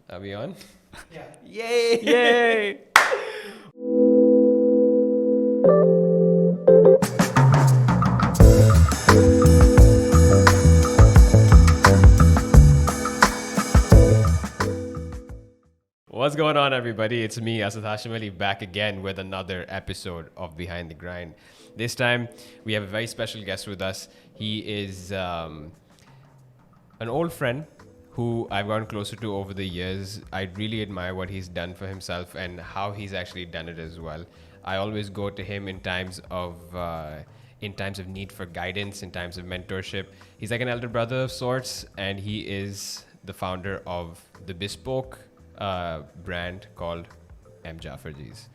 Are we on? Yeah. Yay! Yay! What's going on, everybody? It's me, Asad Hashim Ali, back again with another episode of Behind the Grind. This time, we have a very special guest with us. He is an old friend who I've gotten closer to over the years. I really admire what he's done for himself and how he's actually done it as well. I always go to him in times of need for guidance, in times of mentorship. He's like an elder brother of sorts, and he is the founder of the bespoke brand called MJafferjees.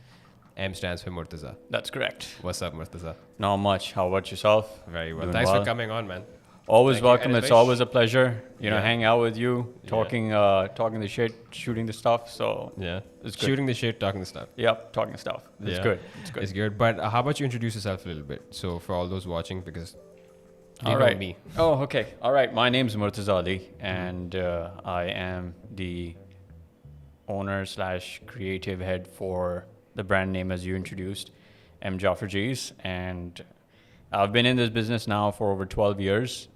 M stands for Murtaza. That's correct. What's up, Murtaza? Not much. How about yourself? Very well. Doing Thanks well? for coming on, man. Always Thank you. welcome. And It's very always a pleasure, Yeah. hang out with you, Yeah. talking the shit, shooting the stuff. So Yeah. It's good. Shooting the shit, talking the stuff. yep, talking stuff. It's Yeah. good. It's good. It's good. But how about you introduce yourself a little bit? So for all those watching, because you All know right. me. Oh, okay. All right. My name's Murtaza Ali, and I am the owner/creative head for the brand name as you introduced, MJafferjees, and I've been in this business now for over 12 years.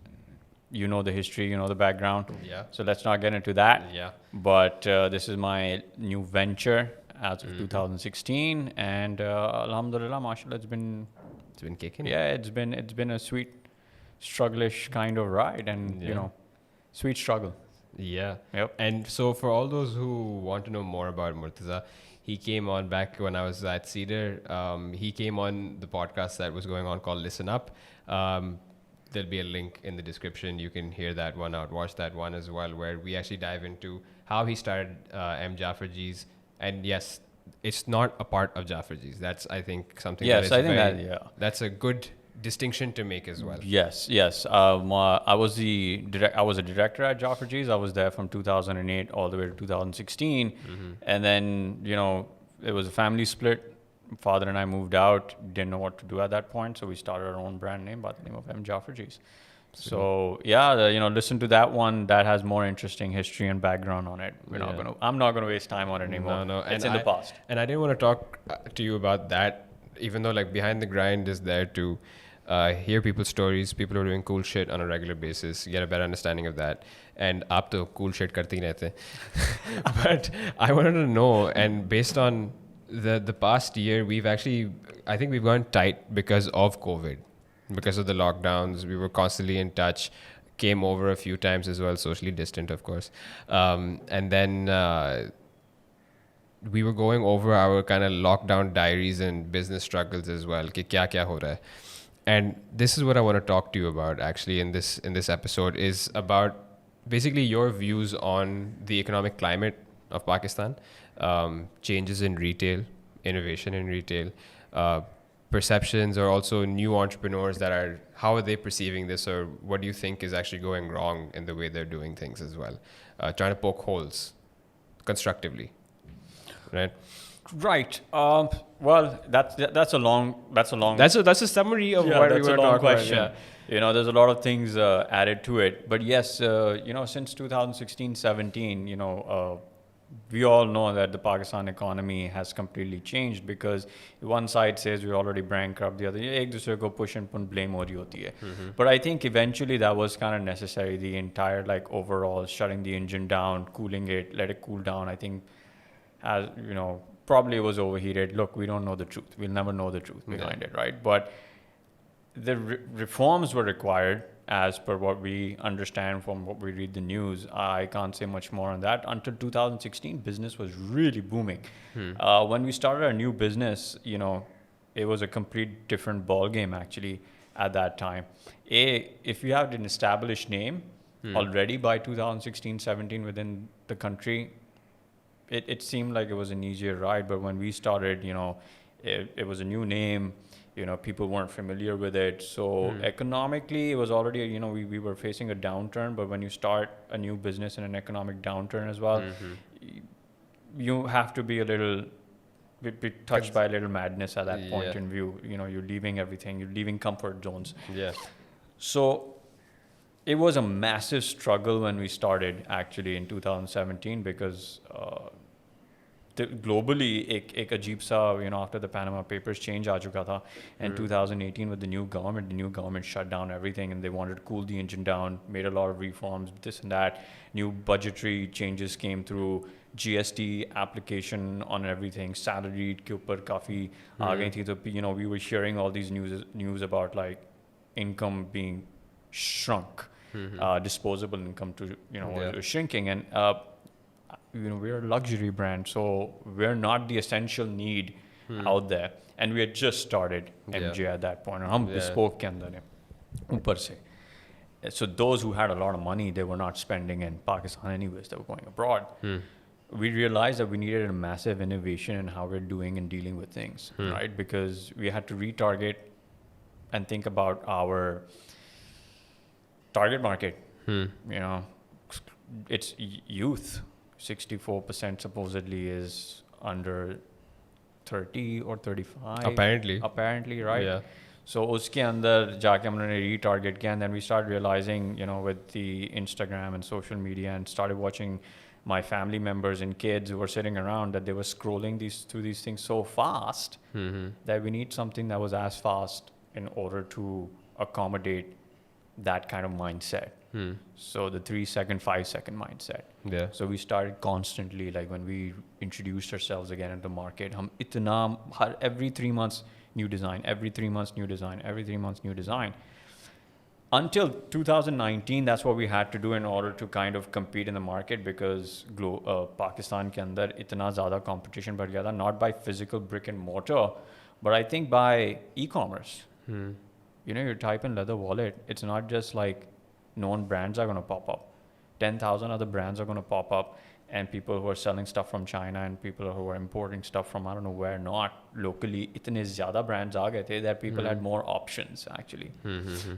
You know the history, you know the background. Yeah. So let's not get into that. Yeah. But this is my new venture as of 2016, and alhamdulillah, mashallah, It's been kicking. it's been a sweet, strugglish kind of ride, and Yeah. sweet struggle. Yeah. Yep. And so for all those who want to know more about Murtaza, he came on back when I was at Cedar. He came on the podcast that was going on called Listen Up. There'll be a link in the description. You can hear that one out, watch that one as well, where we actually dive into how he started MJafferjees. And yes, it's not a part of Jafferjees. That's, I think, something Yes, that is I think very, that, yeah. that's a good distinction to make as well. Yes. I was I was a director at Jafferjees. I was there from 2008 all the way to 2016, and then it was a family split. Father and I moved out. Didn't know what to do at that point, so we started our own brand name by the name of MJafferjees. So listen to that one. That has more interesting history and background on it. I'm not gonna waste time on it anymore. No. It's in the past. And I didn't want to talk to you about that, even though like Behind the Grind is there to hear people's stories, people who are doing cool shit on a regular basis, get a better understanding of that. And aap to cool shit karte hi rehte. But I wanted to know, and based on the past year, I think we've gone tight because of COVID, because of the lockdowns. We were constantly in touch, came over a few times as well, socially distant, of course. And then we were going over our kind of lockdown diaries and business struggles as well. Ki kya ho raha hai. And this is what I want to talk to you about actually in this episode, is about basically your views on the economic climate of Pakistan, changes in retail, innovation in retail, perceptions, or also new entrepreneurs how are they perceiving this, or what do you think is actually going wrong in the way they're doing things as well? Trying to poke holes constructively, right? Right. Well, that's a long. That's a summary of what we that's were a long talking question. about. Yeah. There's a lot of things added to it. But yes, since 2016, 17, we all know that the Pakistan economy has completely changed, because one side says we're already bankrupt, the other ek dusre ko push and pull blame ho rahi hoti hai. But I think eventually that was kind of necessary. The entire overall shutting the engine down, cooling it, let it cool down. I think as probably it was overheated. Look, we don't know the truth. We'll never know the truth behind it, right? But the reforms were required as per what we understand from what we read the news. I can't say much more on that. Until 2016, business was really booming. When we started our new business, it was a complete different ball game actually at that time. If you have an established name already by 2016, 17 within the country, it seemed like it was an easier ride. But when we started, it was a new name. People weren't familiar with it. So economically, it was already, we were facing a downturn. But when you start a new business in an economic downturn as well, you have to be be touched by a little madness at that point in view. You're leaving everything. You're leaving comfort zones. Yeah. So It was a massive struggle when we started actually in 2017 because globally एक अजीब सा after the Panama Papers change आ चुका था and 2018 with the new government shut down everything and they wanted to cool the engine down, made a lot of reforms, this and that, new budgetary changes came through, GST application on everything, salary के ऊपर काफी आ गई थी, तो we were hearing all these news about like income being shrunk, disposable income to was shrinking, and we're a luxury brand, so we're not the essential need out there, and we had just started MJ at that point, and हम bespoke के अंदर हैं ऊपर से. So those who had a lot of money, they were not spending in Pakistan anyways, they were going abroad. We realized that we needed a massive innovation in how we're doing and dealing with things, right? Because we had to retarget and think about our target market. It's youth. 64% supposedly is under 30 or 35. Apparently, right? Yeah. So uske andar jaake humne retarget kiya, and then we started realizing, with the Instagram and social media, and started watching my family members and kids who were sitting around, that they were scrolling through these things so fast that we need something that was as fast in order to accommodate that kind of mindset. So the 3-second, 5-second mindset. Yeah. So we started constantly, like when we introduced ourselves again in the market, every 3 months new design, every 3 months new design, every 3 months new design. Until 2019, that's what we had to do in order to kind of compete in the market, because Pakistan ke andar itna zyada competition badh gaya tha, not by physical brick and mortar, but I think by e-commerce. You type in leather wallet, it's not just like known brands are going to pop up. 10,000 other brands are going to pop up, and people who are selling stuff from China and people who are importing stuff from I don't know where, not locally. Itne zyada brands aa gaye the that people had more options actually.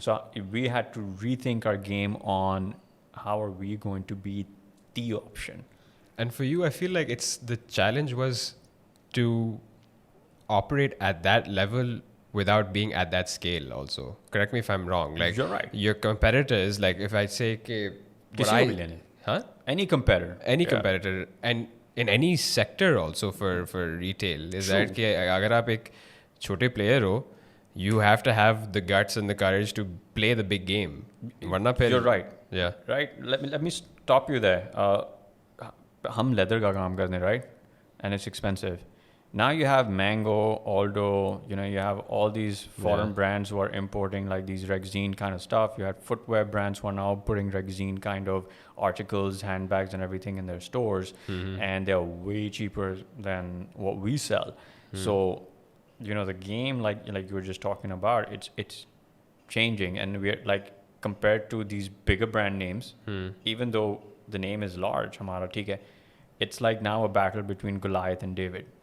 So we had to rethink our game on how are we going to be the option. And for you, I feel like the challenge was to operate at that level without being at that scale also. Correct me if I'm wrong. Like, you're right. Your competitors, like if I say any competitor, competitor, and in any sector also for retail, is that कि अगर आप एक छोटे player हो, you have to have the guts and the courage to play the big game. You're right. Yeah. Right. Let me stop you there. हम leather का काम करते हैं, right? And it's expensive. Now you have Mango, Aldo, you have all these foreign brands who are importing like these Rexine kind of stuff. You have footwear brands who are now putting Rexine kind of articles, handbags and everything in their stores. And they're way cheaper than what we sell. So, the game, like you were just talking about, it's changing. And we're like, compared to these bigger brand names, even though the name is large, hamara theek hai, it's like now a battle between Goliath and David.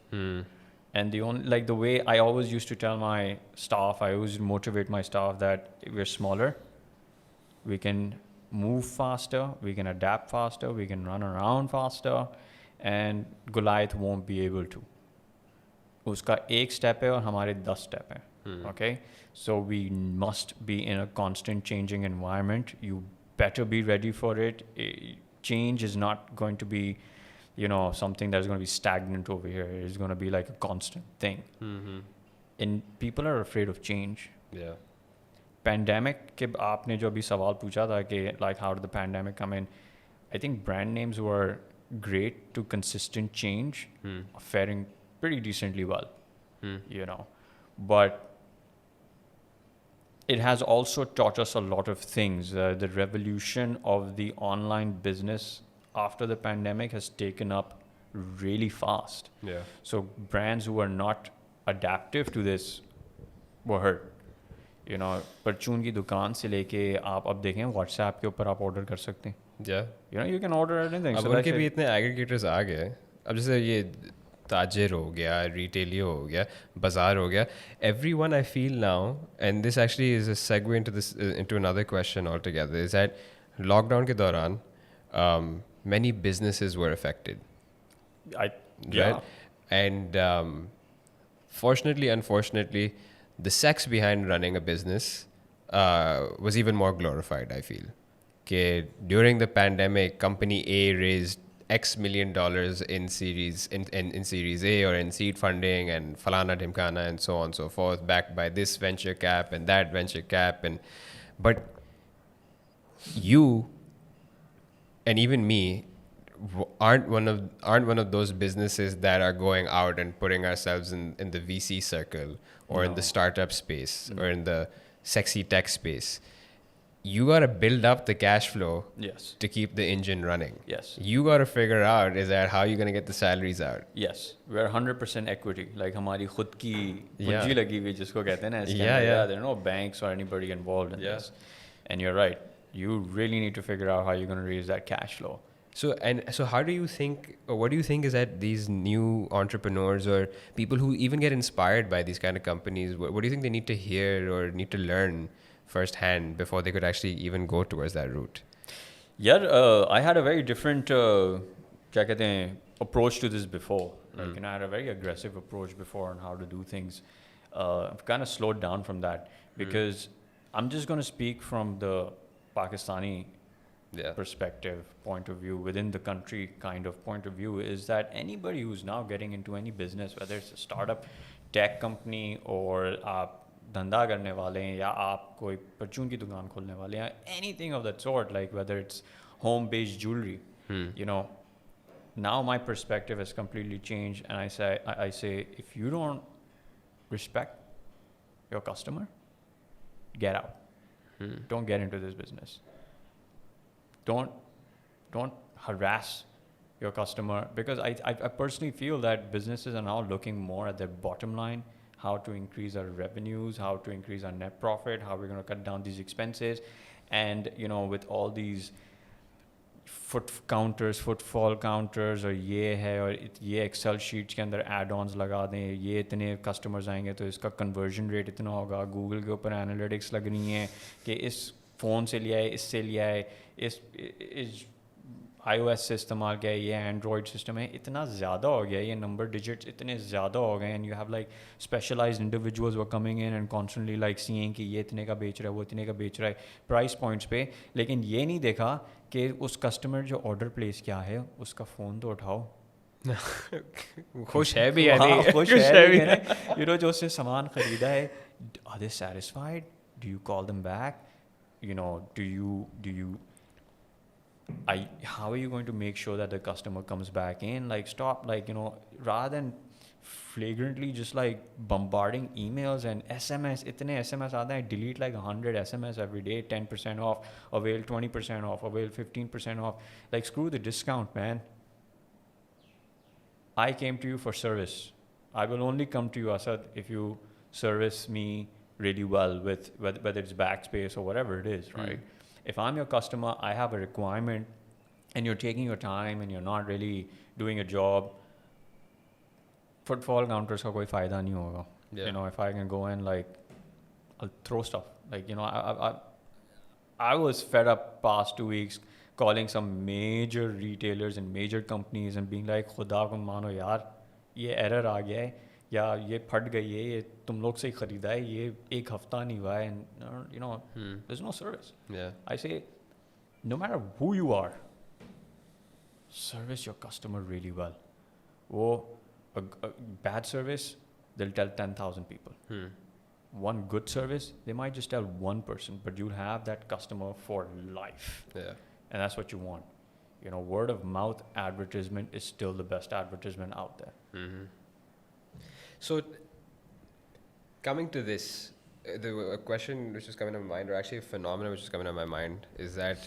And the way I always used to tell my staff, I always motivate my staff that we're smaller, we can move faster, we can adapt faster, we can run around faster, and Goliath won't be able to. Uska ek step hai aur hamare 10 step hai. Okay? So we must be in a constant changing environment. You better be ready for it. Change is not going to be something that's going to be stagnant over here. It's going to be like a constant thing. And people are afraid of change. Yeah. Pandemic, ke aapne jo abhi sawal pucha tha ke like how did the pandemic come in? I think brand names were great to consistent change, are faring pretty decently well, But it has also taught us a lot of things. The revolution of the online business after the pandemic has taken up really fast. Yeah. So brands who are not adaptive to this were hurt. परचून की दुकान से लेके आप अब देखें WhatsApp के ऊपर आप ऑर्डर कर सकते हैं. Yeah. You can order anything. अब उनके भी इतने एग्रीगेटर्स आ गए. अब जैसे ये ताजिर हो गया, रिटेलियो हो गया, बाजार हो गया. Everyone I feel now, and this actually is a segue into another question altogether, is that lockdown के दौरान many businesses were affected. Yeah. And fortunately, unfortunately, the sex behind running a business was even more glorified, I feel. कि during the pandemic, company A raised X million dollars in series A or in seed funding and falana dhimkana and so on and so forth, backed by this venture cap and that venture cap, and but you and even me aren't one of those businesses that are going out and putting ourselves in the VC circle or in the startup space or in the sexy tech space. You got to build up the cash flow Yes. to keep the engine running. Yes. You got to figure out is that how you're going to get the salaries out. Yes, we're 100% equity. Like हमारी खुद की Yeah. पूंजी लगी हुई जिसको कहते हैं ना इसके Yeah, अंदर, yeah. there are no banks or anybody involved in Yeah. this. And you're right. You really need to figure out how you're going to raise that cash flow. So how do you think, or what do you think is that these new entrepreneurs or people who even get inspired by these kind of companies, what do you think they need to hear or need to learn firsthand before they could actually even go towards that route? Yeah, I had a very different क्या कहते हैं, approach to this before. Like, I had a very aggressive approach before on how to do things. I've kind of slowed down from that because I'm just going to speak from the Pakistani perspective, point of view, within the country kind of point of view, is that anybody who's now getting into any business, whether it's a startup tech company or आप धंधा करने वाले हैं या आप कोई परचून की दुकान खोलने वाले हैं, anything of that sort, like whether it's home-based jewelry, you know, now my perspective has completely changed, and I say, if you don't respect your customer, get out. Don't get into this business. Don't harass your customer, because I personally feel that businesses are now looking more at their bottom line, how to increase our revenues, how to increase our net profit, how we're going to cut down these expenses. And, you know, with all these footfall counters और ये है और ये Excel sheets के अंदर add-ons लगा दें, ये इतने कस्टमर्स आएंगे तो इसका कन्वर्जन रेट इतना होगा, गूगल के ऊपर एनालिटिक्स लग रही हैं कि इस फ़ोन से लिया है, इससे लिया है, इस iOS से इस्तेमाल किया है, ये एंड्रॉयड सिस्टम है, इतना ज़्यादा हो गया, ये नंबर डिजिट्स इतने ज़्यादा हो गए, and you have like specialised individuals were coming in and constantly like seeing कि ये इतने का बेच रहा है, वो इतने का बेच रहा है प्राइस पॉइंट्स पे, लेकिन ये नहीं देखा कि उस कस्टमर जो ऑर्डर प्लेस किया है उसका फ़ोन तो उठाओ, खुश है भी खुश है भी है, you know, जो उससे सामान ख़रीदा है, are they satisfied? Do you call them back? You know, do you how are you going to make sure that the customer comes back in? Like, stop, like, you know, rather than flagrantly just like bombarding emails and SMS, itne SMS aate hain, delete like 100 SMS every day, 10% off, avail 20% off, avail 15% off. Like, screw the discount, man. I came to you for service. I will only come to you, Asad, if you service me really well with whether it's backspace or whatever it is, right? If I'm your customer, I have a requirement, and you're taking your time and you're not really doing a job, footfall counters ka koi fayda nahi hoga. You know, if I can go in, like, I'll throw stuff. Like, you know, I was fed up past 2 weeks calling some major retailers and major companies and being like, खुदा को मानो यार, ये error आ गया है, या ये फट गई है, ये तुम लोग से ही खरीदा है, ये एक हफ्ता नहीं हुआ है, and you know, there's no service. I say, no matter who you are, service your customer really well. वो a bad service, they'll tell 10,000 people. One good service, they might just tell one person, but you'll have that customer for life. And that's what you want. You know, word of mouth advertisement is still the best advertisement out there. So, coming to this, a question which is coming to my mind, or actually a phenomenon which is coming to my mind, is that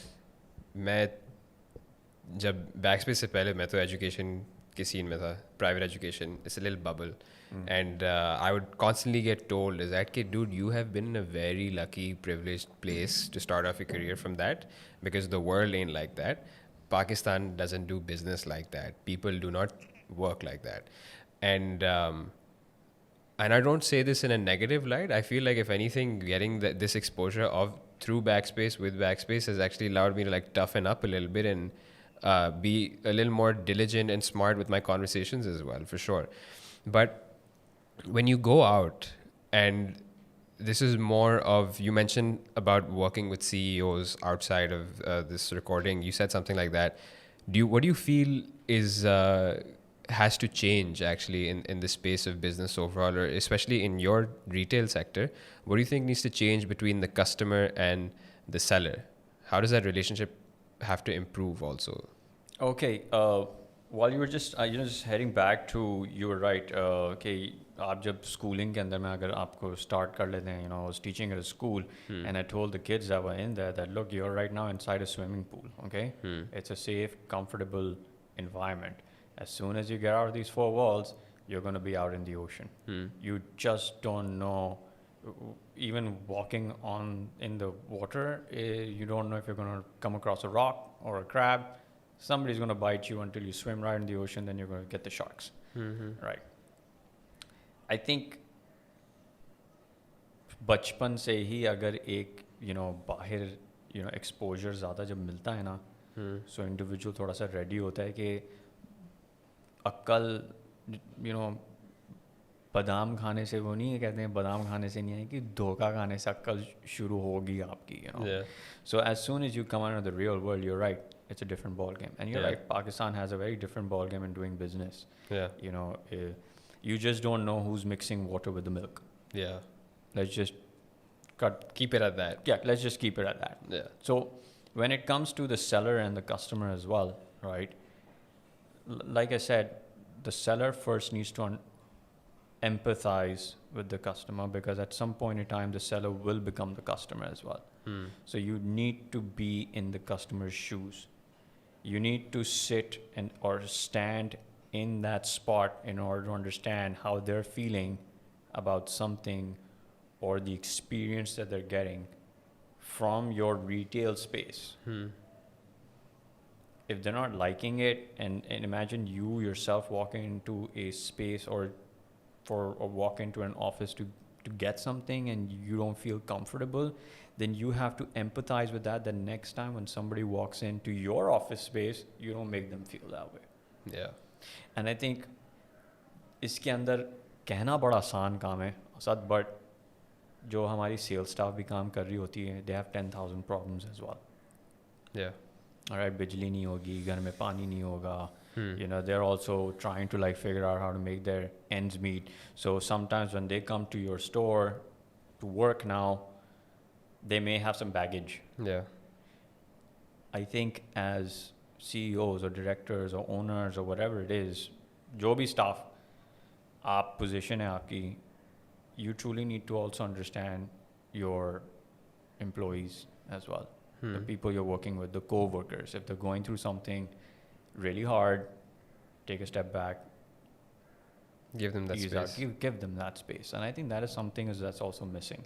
मैं जब Backspace से पहले मैं तो education के scene में था, private education, it's a little bubble, and I would constantly get told is that, dude, you have been in a very lucky, privileged place to start off your career from that, because the world ain't like that. Pakistan doesn't do business like that. People do not work like that, and I don't say this in a negative light. I feel like, if anything, getting this exposure through Backspace, with Backspace, has actually allowed me to like toughen up a little bit and be a little more diligent and smart with my conversations as well, for sure. But when you go out and this is more of, you mentioned about working with CEOs outside of this recording. You said something like that. What do you feel is has to change actually in the space of business overall, or especially in your retail sector? What do you think needs to change between the customer and the seller? How does that relationship have to improve also? Okay. While you were just heading back to, you were right. Okay, आप जब schooling के अंदर में अगर आपको start कर लेते हैं, I was teaching at a school, and I told the kids that were in there that, look, you're right now inside a swimming pool. Okay, it's a safe, comfortable environment. As soon as you get out of these four walls, you're going to be out in the ocean. You just don't know. Even walking in the water, you don't know if you're going to come across a rock or a crab. Somebody's going to bite you until you swim right in the ocean, then you're going to get the sharks. Right. I think बचपन से ही अगर एक बाहर exposure ज़्यादा जब मिलता है ना, सो इंडिविजुअल थोड़ा सा रेडी होता है कि अक्ल बादाम खाने से वो नहीं है, कहते हैं बादाम खाने से नहीं है कि धोखा खाने से अक्ल शुरू होगी आपकी. So as soon as you come out of the real world, you're right, it's a different ball game. And you're right, Pakistan has a very different ball game in doing business. You just don't know who's mixing water with the milk. Let's just keep it at that. Let's just keep it at that. So when it comes to the seller and the customer as well, right, like I said, the seller first needs to empathize with the customer, because at some point in time the seller will become the customer as well. So you need to be in the customer's shoes. You need to sit or stand in that spot in order to understand how they're feeling about something or the experience that they're getting from your retail space. If they're not liking it, and imagine you yourself walking into a space or walk into an office to get something and you don't feel comfortable, then you have to empathize with that. The next time when somebody walks into your office space, you don't make them feel that way. And I think इसके अंदर कहना बड़ा आसान काम है Asad, but जो हमारी sales staff भी काम कर रही होती है, they have 10,000 problems as well. Alright, बिजली नहीं होगी, घर में पानी नहीं होगा. They're also trying to figure out how to make their ends meet. So sometimes when they come to your store to work now, they may have some baggage. I think as CEOs or directors or owners or whatever it is, जो भी staff आप position है आपकी, you truly need to also understand your employees as well. The people you're working with, the co-workers. If they're going through something really hard, take a step back. Give them that space. Give them that space. And I think that is something that's also missing.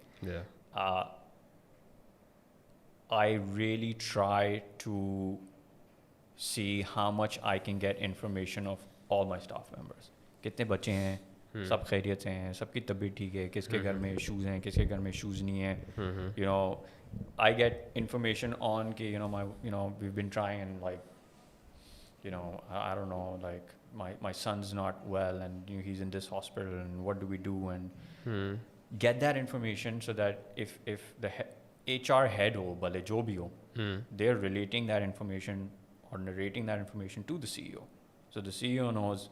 I really try to see how much I can get information of all my staff members. कितने बच्चे हैं, सब खैरियत से हैं, सबकी तबीयत ठीक है, किसके घर में issues हैं, किसके घर में issues नहीं हैं. I get information on कि we've been trying and I don't know, my son's not well and he's in this hospital and what do we do, and get that information so that if the HR head ho bale jo bhi ho, they're relating that information or narrating that information to the CEO. So the CEO knows,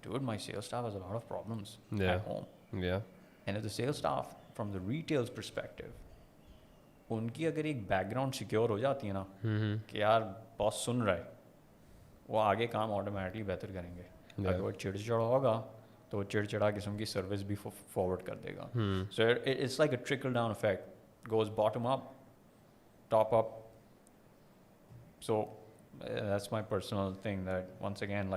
dude, my sales staff has a lot of problems at home. And if the sales staff from the retail's perspective, उनकी अगर एक background secure हो जाती है ना कि यार boss सुन रहा है, वो आगे काम ऑटोमेटिकली बेहतर करेंगे. अगर वो चिड़चिड़ा होगा तो वो चिड़चिड़ा किस्म की सर्विस भी फॉरवर्ड कर देगा. So it's like a trickle down effect, goes bottom up, top up. So that's my personal thing, that once again,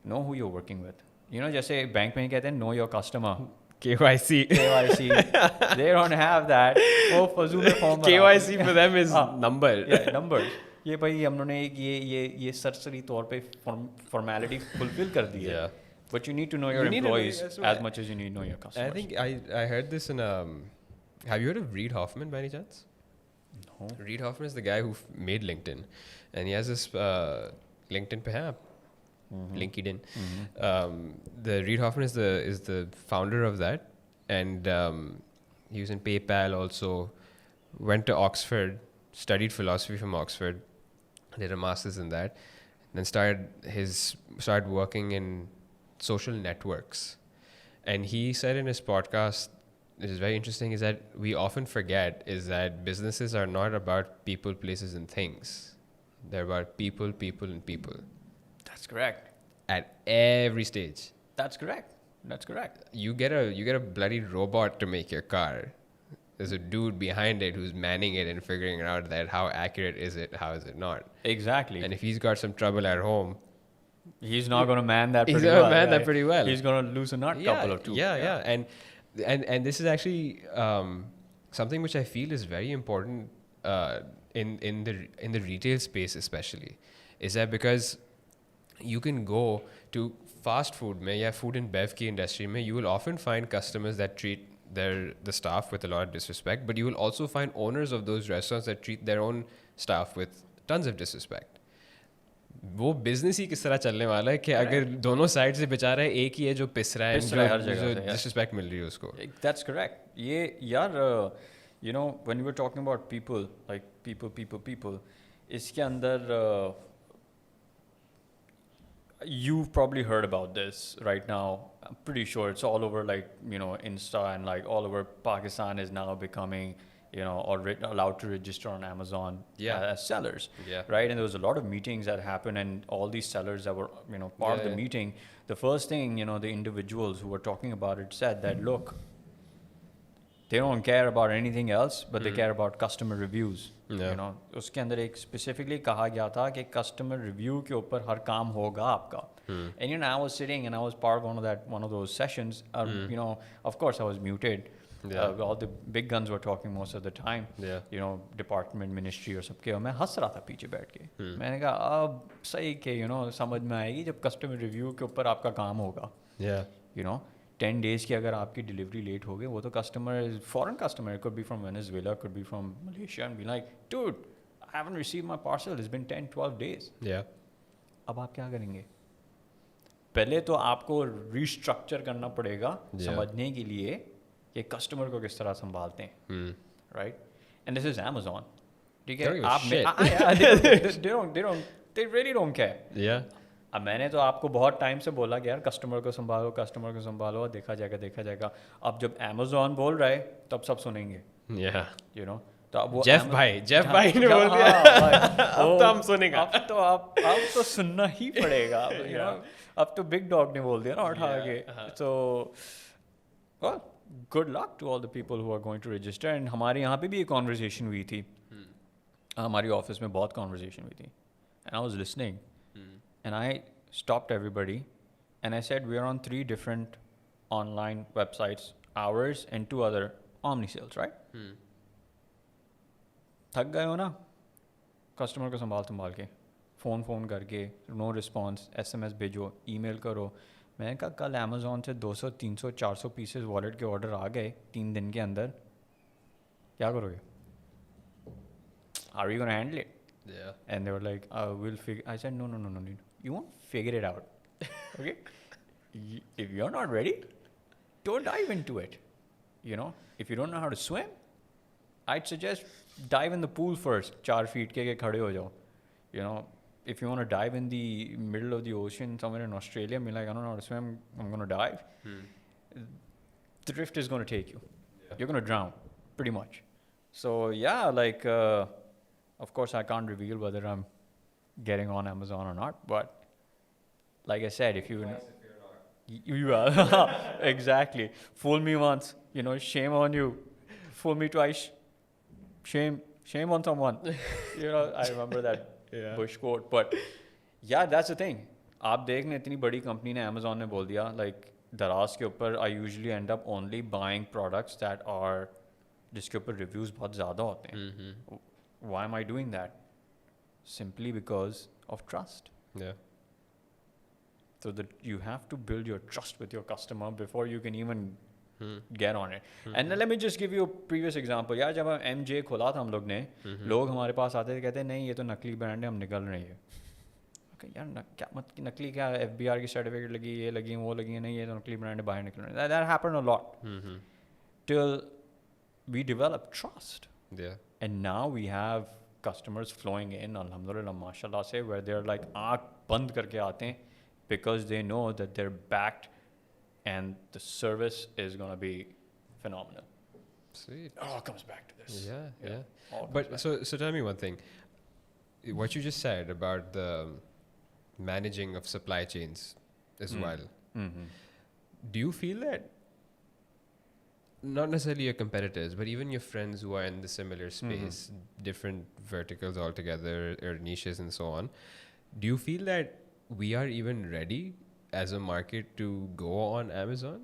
know who you're working with. जैसे बैंक में कहते हैं know your customer. KYC. They don't have that. वो फजूल में form KYC for them is number. numbers. ये भाई हमने ये सरसरी तौर पे फॉर्मेलिटी फुलफिल कर दी है. But you need to know your employees as much as you need to know your customers. I think I heard this in have you heard of Reid Hoffman by any chance? No. Reid Hoffman is the guy who made LinkedIn, and he has this LinkedIn pe hai aap? LinkedIn. The Reid Hoffman is the founder of that, and he was in PayPal also, went to Oxford, studied philosophy from Oxford, did a master's in that, then started working in social networks. And he said in his podcast, which is very interesting, is that we often forget is that businesses are not about people, places, and things. They're about people, people, and people That's correct. at every stage. That's correct. That's correct. You get a bloody robot to make your car. There's a dude behind it who's manning it and figuring out that how accurate is it, how is it not. Exactly. And if he's got some trouble at home, He's not going to man that he's pretty gonna well. man that right? pretty well. He's going to lose a nut couple or two. Yeah. And this is actually something which I feel is very important in the retail space especially, is that because you can go to fast food mein ya food and bev ki industry mein, you will often find customers that treat the staff with a lot of disrespect, but you will also find owners of those restaurants that treat their own staff with tons of disrespect. वो business ही किस तरह चलने वाला है कि अगर दोनों side से बेचारा है एक ही है जो पिस रहा है हर जगह से, डिसरिस्पेक्ट मिल रही है उसको. That's correct. ये यार you know when you were talking about people like people इसके अंदर you've probably heard about this right now. I'm pretty sure it's all over, like, you know, Insta and like all over. Pakistan is now becoming, you know, allowed to register on Amazon as sellers. Yeah. Right. And there was a lot of meetings that happened, and all these sellers that were, you know, part of the meeting. The first thing, you know, the individuals who were talking about it said that, look, they don't care about anything else, but they care about customer reviews. Yeah. You know, उसके अंदर एक specifically कहा गया था कि customer review के ऊपर हर काम होगा आपका. And you know, I was sitting and I was part of one of those sessions. You know, of course, I was muted. All the big guns were talking most of the time. You know, department, ministry और सबके, और मैं हंस रहा था पीछे बैठ के. मैंने कहा अब सही के, you know, समझ में आएगी जब customer review के ऊपर आपका काम होगा. You know, 10 days की अगर आपकी डिलीवरी लेट हो गई, वो तो customer, foreign customer, could be from Venezuela, could be from Malaysia, and be like, dude, I haven't received my parcel, it's been 10-12 days. अब आप क्या करेंगे? पहले तो आपको रीस्ट्रक्चर करना पड़ेगा समझने के लिए कि कस्टमर को किस तरह संभालते हैं, right? And this is Amazon, ठीक है? आप they really don't care. अब मैंने तो आपको बहुत टाइम से बोला कि यार कस्टमर को संभालो, देखा जाएगा. अब जब Amazon बोल रहा है तब सब सुनेंगे. You know, तो अब वो जेफ भाई ने बोल दिया. अब तो हम सुनेंगे. अब तो सुनना ही पड़ेगा. You know, अब तो बिग डॉग ने बोल दिया ना उठा के. So well, good luck to all the people who are going to register. And हमारे यहाँ पे भी एक conversation हुई थी. हमारी ऑफिस में बहुत conversation हुई थी. And I was listening. And I stopped everybody and I said, we are on 3 different online websites, ours and 2 other omni-sales, right? थक गए हो ना कस्टमर को संभाल के, फ़ोन करके, नो रिस्पॉन्स, SMS भेजो, ईमेल करो. मैंने कहा कल Amazon से 200, 300, 400 पीसेस वॉलेट के ऑर्डर आ गए 3 दिन के अंदर, क्या करोगे? Are you going to handle it? And they were like, we'll figure. I said, no. You won't figure it out. Okay? If you're not ready, don't dive into it. You know, if you don't know how to swim, I'd suggest dive in the pool first. 4 feet ke khade ho jao. You know, if you want to dive in the middle of the ocean somewhere in Australia, be like, I don't know how to swim, I'm going to dive. The drift is going to take you. You're going to drown, pretty much. So yeah, like, of course, I can't reveal whether I'm getting on Amazon or not, but like I said, if you are exactly, fool me once, you know, shame on you. Fool me twice, shame on someone. You know, I remember that Bush quote. But yeah, that's the thing. आप देख ने इतनी बड़ी company ने Amazon ने बोल दिया, like दराज के ऊपर I usually end up only buying products that are जिसके ऊपर reviews बहुत ज़्यादा होते हैं. Why am I doing that? Simply because of trust. So that you have to build your trust with your customer before you can even get on it. And then let me just give you a previous example. यार जब MJ खोला था हम लोग ने, लोग हमारे पास आते थे कहते नहीं ये तो नकली ब्रांड है, हम निकल रहे हैं. Okay, यार क्या नकली क्या, FBR की सर्टिफिकेट लगी, ये लगी, वो लगी, नहीं ये तो नकली ब्रांड है, बाहर निकल रहे हैं. That happened a lot. Till we develop trust. Yeah. And now we have customers flowing in, alhamdulillah, mashallah se, where they're like, आँख बंद करके आते हैं, because they know that they're backed and the service is going to be phenomenal. Sweet. It all comes back to this. Yeah, yeah. All comes But back. so tell me one thing. What you just said about the managing of supply chains as well. Mm-hmm. Do you feel that not necessarily your competitors, but even your friends who are in the similar space, different verticals altogether or niches and so on, do you feel that we are even ready as a market to go on Amazon?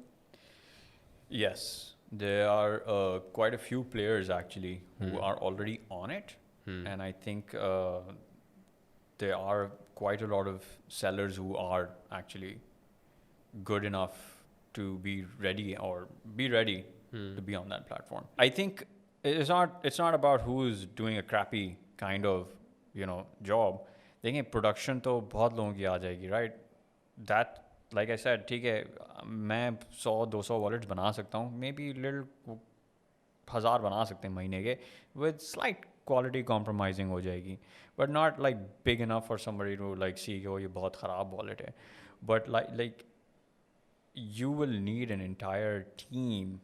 Yes, there are quite a few players actually who are already on it. And I think there are quite a lot of sellers who are actually good enough to be ready or be ready to be on that platform. I think it's not about who's doing a crappy kind of, job. देखिए production तो बहुत लोगों की आ जाएगी, right? That, like I said, ठीक है, मैं 100-200 wallets बना सकता हूँ, maybe little 1000 बना सकते हैं महीने के, with slight quality compromising हो जाएगी, but not like big enough for somebody to like see कि ये बहुत ख़राब wallet है. But like you will need an entire team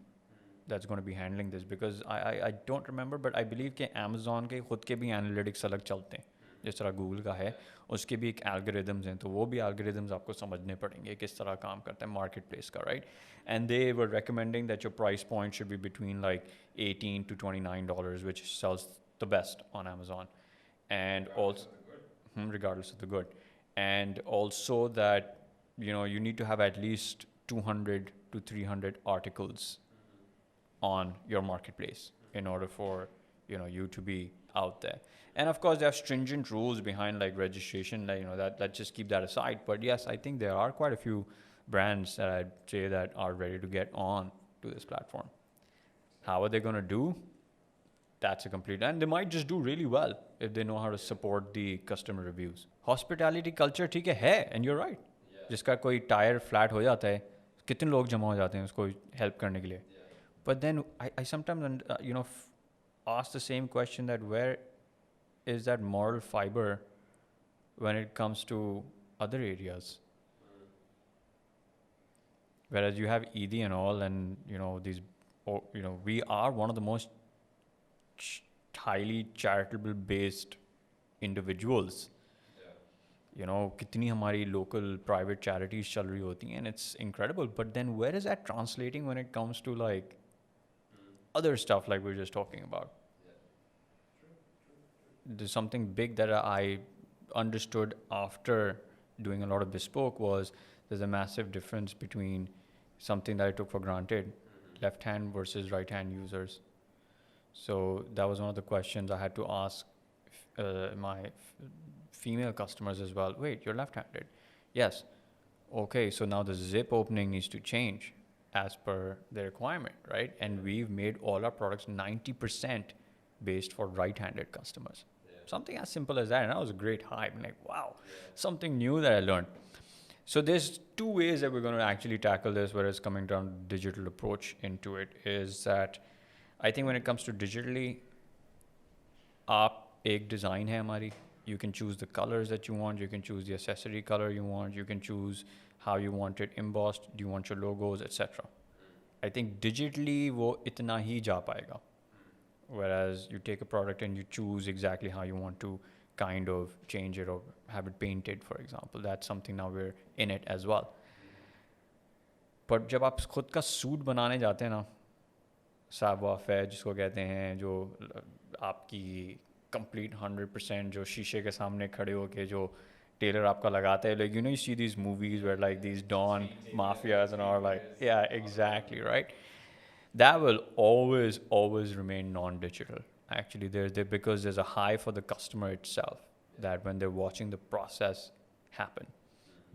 that's going to be handling this, because I don't remember, but I believe कि Amazon के खुद के भी analytics अलग चलते हैं, जिस तरह Google का है, उसके भी एक algorithms हैं, तो वो भी algorithms आपको समझने पड़ेंगे किस तरह काम करते हैं marketplace का, right? And they were recommending that your price point should be between like $18 to $29, which sells the best on Amazon, and also regardless of the good, and also that you need to have at least 200 to 300 articles on your marketplace in order for you to be out there. And of course there are stringent rules behind like registration, like that, let's just keep that aside. But yes, I think there are quite a few brands that I'd say that are ready to get on to this platform. How are they going to do? That's a complete, and they might just do really well if they know how to support the customer reviews. Hospitality culture ठीक है, and you're right. जिसका कोई tyre flat हो जाता है, कितने लोग जमा हो जाते हैं उसको हेल्प करने के लिए. But then I sometimes ask the same question, that where is that moral fiber when it comes to other areas? Whereas you have ED and all, and these, we are one of the most highly charitable based individuals. कितनी हमारी local private charities चल रही होती हैं, and it's incredible. But then where is that translating when it comes to like other stuff like we were just talking about? There's something big that I understood after doing a lot of bespoke was there's a massive difference between something that I took for granted, left hand versus right hand users. So that was one of the questions I had to ask my female customers as well. Wait, you're left-handed? Yes. Okay, so now the zip opening needs to change as per the requirement, right? And we've made all our products 90% based for right-handed customers. Something as simple as that, and that was a great hype. I'm like, wow, something new that I learned. So there's two ways that we're going to actually tackle this, where it's coming down to digital approach into it, is that I think when it comes to digitally, आप एक design है हमारी. You can choose the colors that you want. You can choose the accessory color you want. You can choose how you want it embossed. Do you want your logos, etc. I think digitally वो इतना ही जा पाएगा. Whereas you take a product and you choose exactly how you want to kind of change it or have it painted, for example. That's something now we're in it as well. But जब आप खुद का suit बनाने जाते हैं ना, सावाफ है जिसको कहते हैं, जो आपकी complete 100% जो शीशे के सामने खड़े होके जो टेलर आपका लगाता है, like you see these movies where like these Don mafias and all, like yeah, exactly, right? That will always remain non-digital. Actually, because there's a high for the customer itself, that when they're watching the process happen,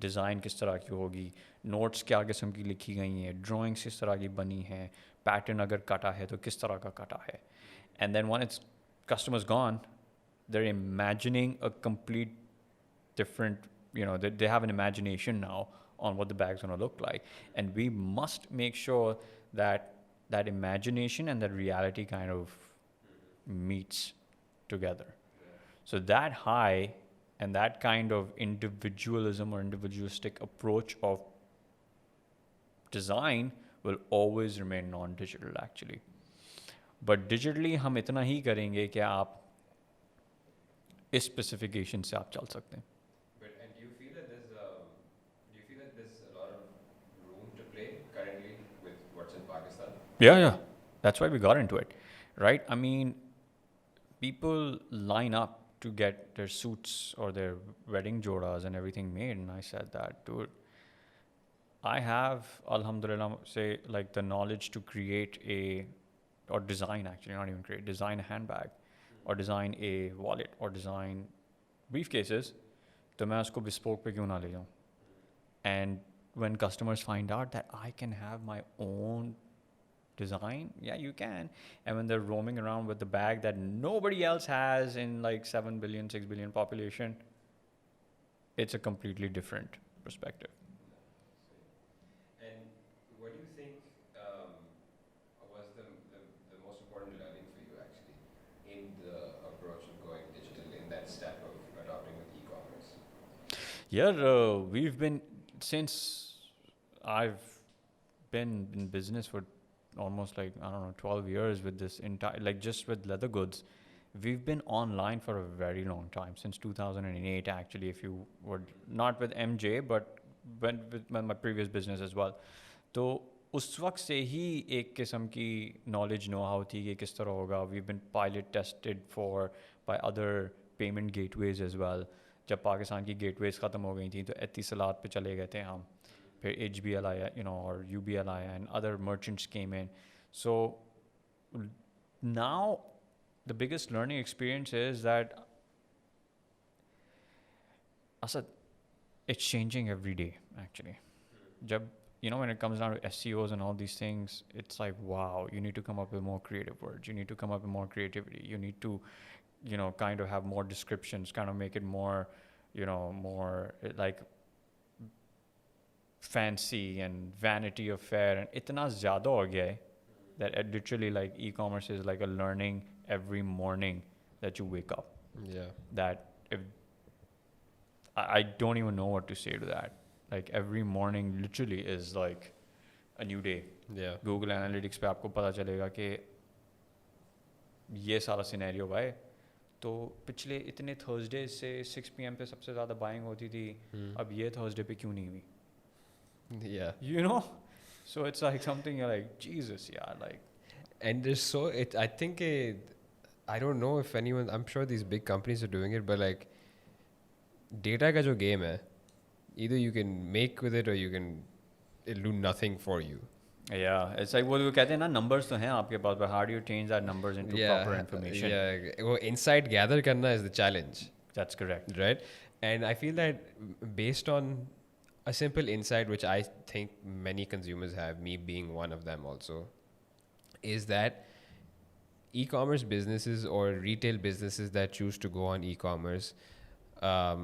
design किस तरह की होगी, notes क्या किस्म की लिखी गई हैं, drawings किस तरह की बनी हैं, pattern अगर कटा है तो किस तरह का कटा है, and then when it's customer's gone, they're imagining a complete different, they have an imagination now on what the bag's going to look like. And we must make sure that that imagination and that reality kind of meets together. So that high and that kind of individualism or individualistic approach of design will always remain non-digital actually. But digitally हम इतना ही करेंगे कि आप इस specification से आप चल सकते हैं. But and do you feel that there's a lot of room to play currently with what's in Pakistan? Yeah. That's why we got into it, right? I mean, people line up to get their suits or their wedding jodas and everything made, and I said that, dude, I have, alhamdulillah, say, like the knowledge to create or design actually, not even create, design a handbag or design a wallet or design briefcases, तो मैं उसको bespoke पे क्यों ना ले जाऊँ? And when customers find out that I can have my own design, yeah, you can. And when they're roaming around with the bag that nobody else has in like 7 billion, 6 billion population, it's a completely different perspective. And what do you think was the most important learning for you actually in the approach of going digital, in that step of adopting with e-commerce? Yeah, we've been, since I've been in business for almost like, I don't know, 12 years with this entire, like just with leather goods, we've been online for a very long time, since 2008 actually, if you were not with MJ, but with my previous business as well. तो उस वक्त से ही एक किस्म की knowledge know how थी कि किस तरह होगा. We've been pilot tested by other payment gateways as well. जब पाकिस्तान की gateways ख़त्म हो गई थी तो एतिसलात पे चले गए थे हम. फिर HBL आया, or UBL आया, and other merchants came in. So now the biggest learning experience is that Asad, it's changing every day actually. Jab, when it comes down to SEOs and all these things, it's like, wow, you need to come up with more creative words. You need to come up with more creativity. You need to, kind of have more descriptions, kind of make it more, more like fancy and Vanity of Fair. And itna zyada ho gaya hai that literally like e-commerce is like a learning every morning that you wake up. Yeah. That if I don't even know what to say to that. Like every morning literally is like a new day. Yeah. Google Analytics पे आपको पता चलेगा कि ये सारा scenario भाई. तो पिछले इतने थर्सडे से 6 PM पे सबसे ज़्यादा बाइंग होती थी. अब ये थर्सडे पे क्यों नहीं हुई? Yeah. So it's like something you're like, Jesus, yeah, like. And there's I think I don't know if anyone, I'm sure these big companies are doing it, but like data का जो game है, either you can make with it or it'll do nothing for you. Yeah, it's like वो कहते हैं ना, numbers तो हैं आपके पास, but how do you change that numbers into proper information? Yeah, well, insight gather करना is the challenge. That's correct. Right? And I feel that based on a simple insight, which I think many consumers have, me being one of them also, is that e-commerce businesses or retail businesses that choose to go on e-commerce are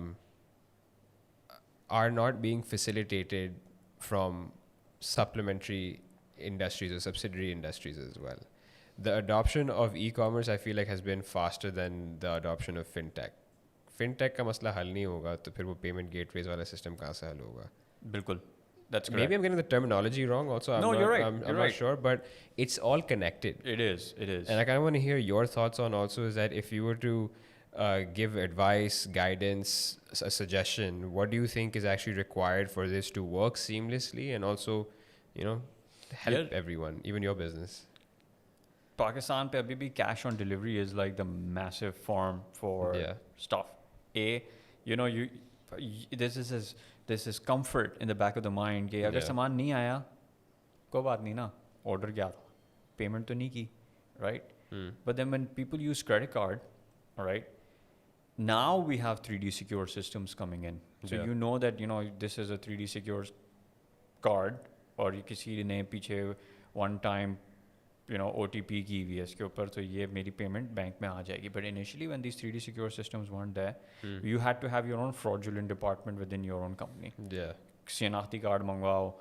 not being facilitated from supplementary industries or subsidiary industries as well. The adoption of e-commerce, I feel like, has been faster than the adoption of fintech. Fintech का मसला हल नहीं होगा तो फिर वो payment gateways वाला system कहाँ से हल होगा? बिल्कुल. That's correct. Maybe I'm getting the terminology wrong also. You're right. I'm not sure, but it's all connected. It is. And I kind of want to hear your thoughts on also is that if you were to give advice, guidance, a suggestion, what do you think is actually required for this to work seamlessly and also, help everyone, even your business? Pakistan pe abhi bhi cash on delivery is like the massive form for stuff. This is comfort in the back of the mind कि अगर सामान नहीं आया कोई बात नहीं ना, order किया था, payment तो नहीं की, right? But then when people use credit card, all right, now we have 3D secure systems coming in. So you know that this is a 3D secure card और ये किसी ने पीछे one time OTP की हुई है इसके ऊपर तो ये मेरी payment bank में आ जाएगी. But initially when these 3D secure systems weren't there, you had to have your own fraudulent department within your own company. Yeah. शनाख्ती कार्ड मंगवाओ,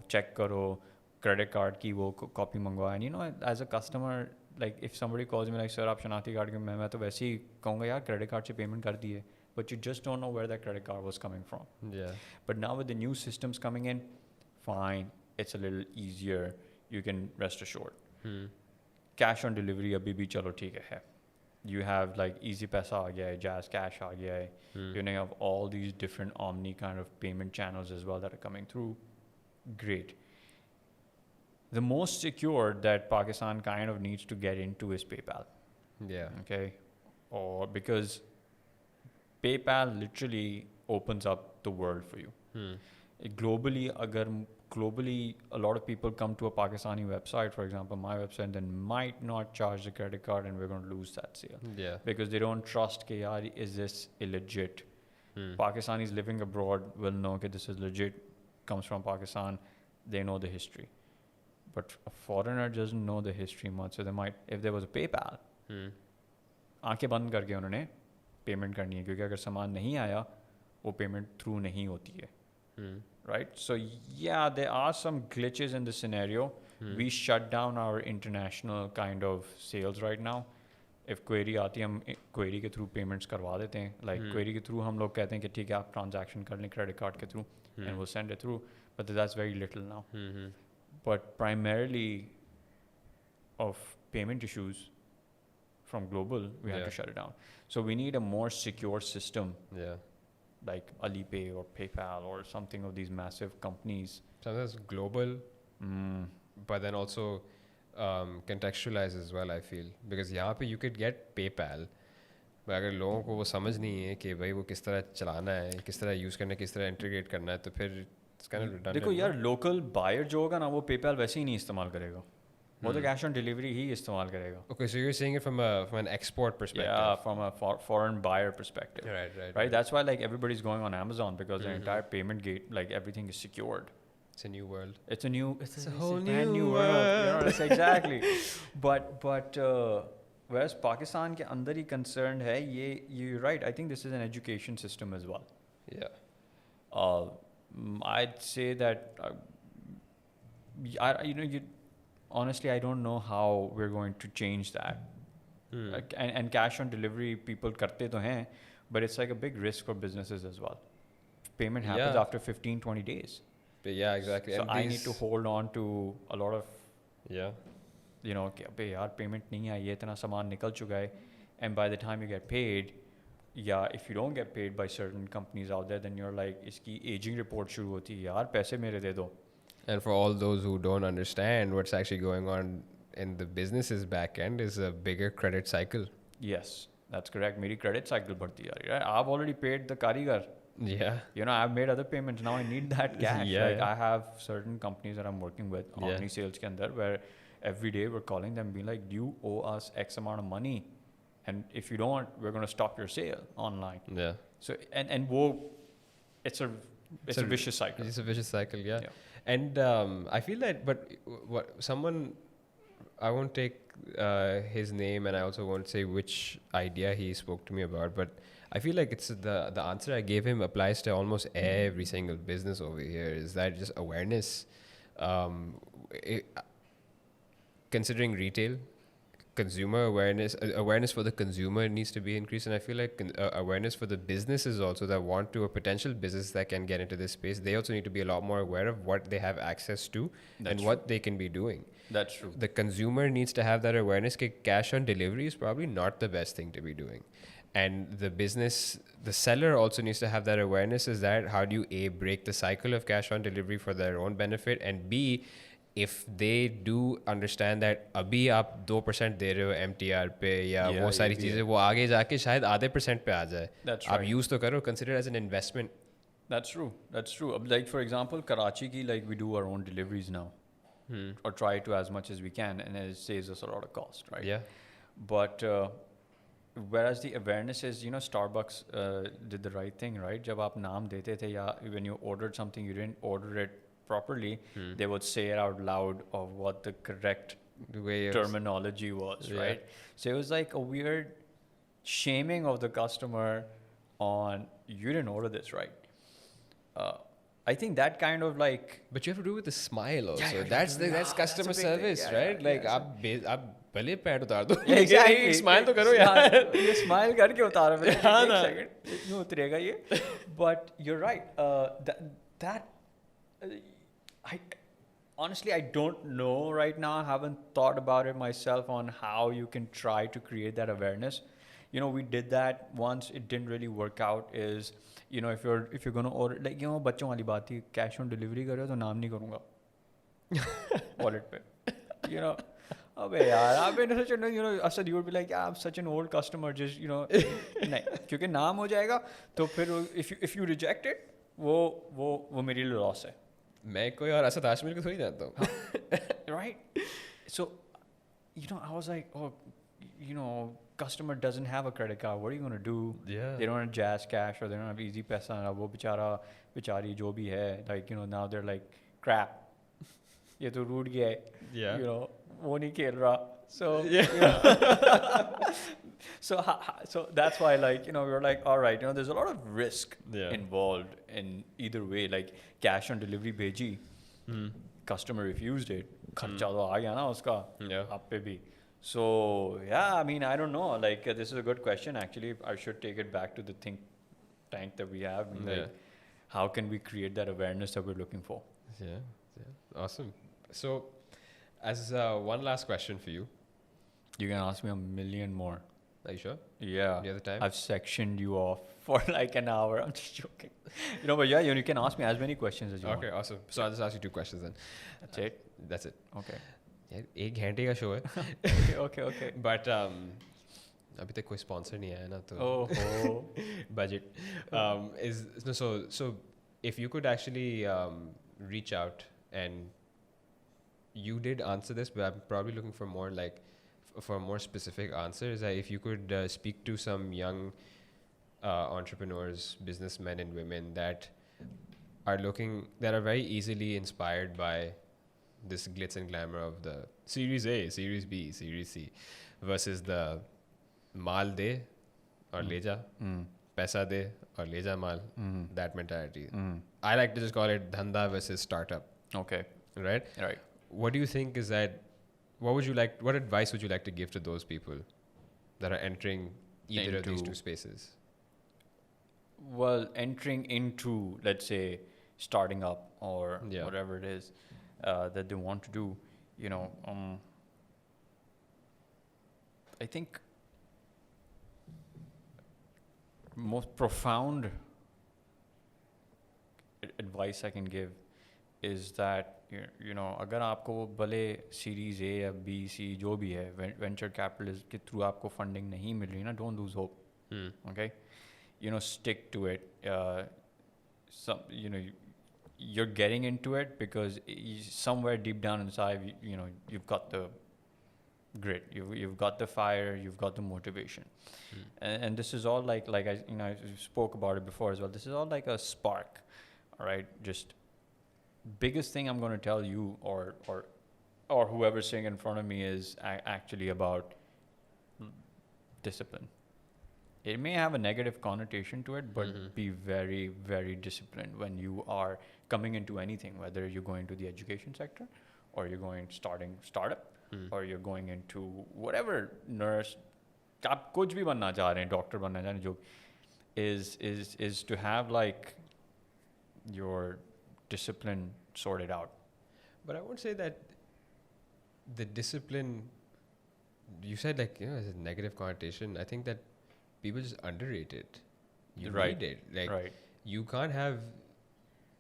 check करो, credit card की वो copy मंगवा, and you know, as a customer, like if somebody calls me like, sir आप शनाख्ती card के मैं तो वैसे ही कहूँगा यार credit card से payment कर दी है, but you just don't know where that credit card was coming from. Yeah. But now with the new systems coming in, fine, it's a little easier. You can rest assured. Cash on delivery अभी भी चलो ठीक है. You have like Easy Paisa आ गया है, Jazz Cash आ गया है. You know, you have all these different omni kind of payment channels as well that are coming through. Great. The most secure that Pakistan kind of needs to get into is PayPal. Yeah. Okay. Or because PayPal literally opens up the world for you. Globally, a lot of people come to a Pakistani website, for example, my website, then might not charge the credit card, and we're going to lose that sale. Yeah. Because they don't trust कि यार, is this illegit? Pakistanis living abroad will know that this is legit, comes from Pakistan. They know the history. But a foreigner doesn't know the history much, so they might, if there was a PayPal, आंखें बंद करके उन्होंने payment करनी है, क्योंकि अगर सामान नहीं आया वो पेमेंट थ्रू नहीं होती है. Right? So yeah, there are some glitches in the scenario. We shut down our international kind of sales right now. If query आती है, हम query के through payments करवा देते हैं. Like query के through हम लोग कहते हैं कि ठीक है आप transaction कर लें credit card के through, and we'll send it through. But that's very little now. But primarily of payment issues from global, we had to shut it down. So we need a more secure system. Yeah. Like Alipay or PayPal or something of these massive companies. Sometimes global, but then also contextualized as well, I feel. Because यहाँ पे you could get PayPal, but अगर लोगों को वो समझ नहीं है कि भाई वो किस तरह चलाना है, किस तरह यूज़ करना है, किस तरह इंटीग्रेट करना है, तो फिर it's kind of redundant. देखो यार, local buyer जो होगा ना, वो PayPal वैसे ही नहीं इस्तेमाल करेगा. वो तो cash on delivery ही इस्तेमाल करेगा. Okay, so you're saying it from an export perspective. Yeah, from a foreign buyer perspective. Right. That's why like everybody's going on Amazon, because the entire payment gate, like everything is secured. It's a new world. It's a whole brand new new world. You know, it's exactly. But whereas Pakistan के अंदर ही concerned है, you're right. I think this is an education system as well. Yeah. I'd say that honestly, I don't know how we're going to change that. And cash on delivery, people करते तो हैं, but it's like a big risk for businesses as well. Payment happens after 15, 20 days. But yeah, exactly. So I need to hold on to a lot of, you know, कि अबे यार payment नहीं आई है, इतना सामान निकल चुका है, and by the time you get paid, if you don't get paid by certain companies out there, then you're like, इसकी aging report शुरू होती है, यार पैसे मेरे दे दो. And for all those who don't understand what's actually going on in the business's back end is a bigger credit cycle. Yes, that's correct. मेरी credit cycle बढ़ती जा रही है. I've already paid the कारीगर. Yeah. You know, I've made other payments. Now I need that cash. I have certain companies that I'm working with, Omni Sales के अंदर, where every day we're calling them, being like, you owe us X amount of money, and if you don't, we're going to stop your sale online. Yeah. So and it's a vicious cycle. It's a vicious cycle, yeah. And I feel that, but I won't take his name, and I also won't say which idea he spoke to me about, but I feel like it's the answer I gave him applies to almost every single business over here. Is that just awareness? Considering retail, consumer awareness for the consumer needs to be increased, and I feel like awareness for the businesses also that want to, a potential business that can get into this space, they also need to be a lot more aware of what they have access to and what they can be doing. That's true. The consumer needs to have that awareness that cash on delivery is probably not the best thing to be doing. And the seller also needs to have that awareness, is that how do you A, break the cycle of cash on delivery for their own benefit, and B, if they do understand that अभी आप 2% दे रहे हो MTR पे या वो सारी चीज़ें, वो आगे जाके शायद आधे % पे आ जाए. आप use तो करो, consider it as an investment. That's true. Like for example, Karachi ki, like we do our own deliveries now, or try to as much as we can, and it saves us a lot of cost, right? Yeah. But whereas the awareness is, you know, Starbucks did the right thing, right? जब आप नाम देते थे, या when you ordered something, you didn't order it properly, they would say it out loud of what the correct terminology was, right? So it was like a weird shaming of the customer on, you didn't order this right. I think that kind of like, But you have to do it with a smile also. yeah, that's customer service, right? Like आप भले pant उतार दो लेकिन एक smile तो करो यार. ये स्माइल करके उतारो मेरे हाँ एक ना. सेकंड यूं उतरेगा ये. But you're right, I honestly I don't know right now. I haven't thought about it myself on how you can try to create that awareness. You know, we did that once, it didn't really work out. Is, you know, if you're going to order, like, you know, बच्चों वाली बात थी, cash on delivery कर रहे हो तो नाम नहीं करूँगा वॉलेट पे. You know, अबे यार आप इन सच, you know, Asad you would be like, yeah, I'm such an old customer, just, you know, नहीं, क्योंकि नाम हो जाएगा तो फिर if you reject it, वो मेरे लिए लॉस है. मैं कोई और असद हाशमी को थोड़ी जानता हूँ. Right? So, you know, I was like, oh, you know, customer doesn't have a credit card. What are you going to do? Yeah. They don't have Jazz Cash, or they don't have Easy Paisa. वो बेचारी जो भी है, like, you know, now they're like, crap. ये तो root गया है. Yeah. You know, वो नहीं खेल रहा. So, Yeah. you know, so that's why, like, you know, we were like, all right, you know, there's a lot of risk involved in either way. Like, cash on delivery भेजी, customer refused it, खर्चा तो आ गया ना उसका, आप पे भी. So, yeah, I mean, I don't know. Like, this is a good question, actually. I should take it back to the think tank that we have. Like, how can we create that awareness that we're looking for? Yeah. Awesome. So, as one last question for you. You can ask me a million more. Are you sure? Yeah. Do you have the time? I've sectioned you off for like an hour. I'm just joking. You know, but yeah, you can ask me as many questions as you want. Okay, awesome. So, I'll just ask you 2 questions then. That's it? That's it. Okay. यार 1 घंटे का show है. Okay. But अभी तक कोई sponsor नहीं आया ना तो budget is so if you could actually reach out, and you did answer this, but I'm probably looking for more like for a more specific answer, is that if you could speak to some young entrepreneurs, businessmen and women that are very easily inspired by this glitz and glamour of the Series A, Series B, Series C versus the maal de aur le ja, paisa de aur le ja maal, that mentality. I like to just call it dhanda versus startup. Okay. Right? Right. What do you think is that, what advice would you like to give to those people that are entering either of these 2 spaces? Well, entering into, let's say, starting up or whatever it is that they want to do, you know, I think most profound advice I can give is that, you know, अगर आपको वो भले series A या B C जो भी है venture capitalist के through आपको फंडिंग नहीं मिल रही ना, don't lose hope. Okay, you know, stick to it. You know, you're getting into it because somewhere deep down inside, you know, you've got the grit, you've got the fire, you've got the motivation. And this is all like I spoke about it before as well. This is all like a spark. All right, just biggest thing I'm going to tell you or whoever's sitting in front of me is actually about discipline. It may have a negative connotation to it, but be very, very disciplined when you are coming into anything, whether you're going to the education sector or you're going starting startup or you're going into whatever, nurse, आप कुछ भी बनना चाह रहे हैं, doctor बनना चाह रहे हैं, जो is to have like your discipline sorted out. But I won't say that the discipline, you said like, you know, there's a negative connotation. I think that people just underrate it. You need it. Like, you can't have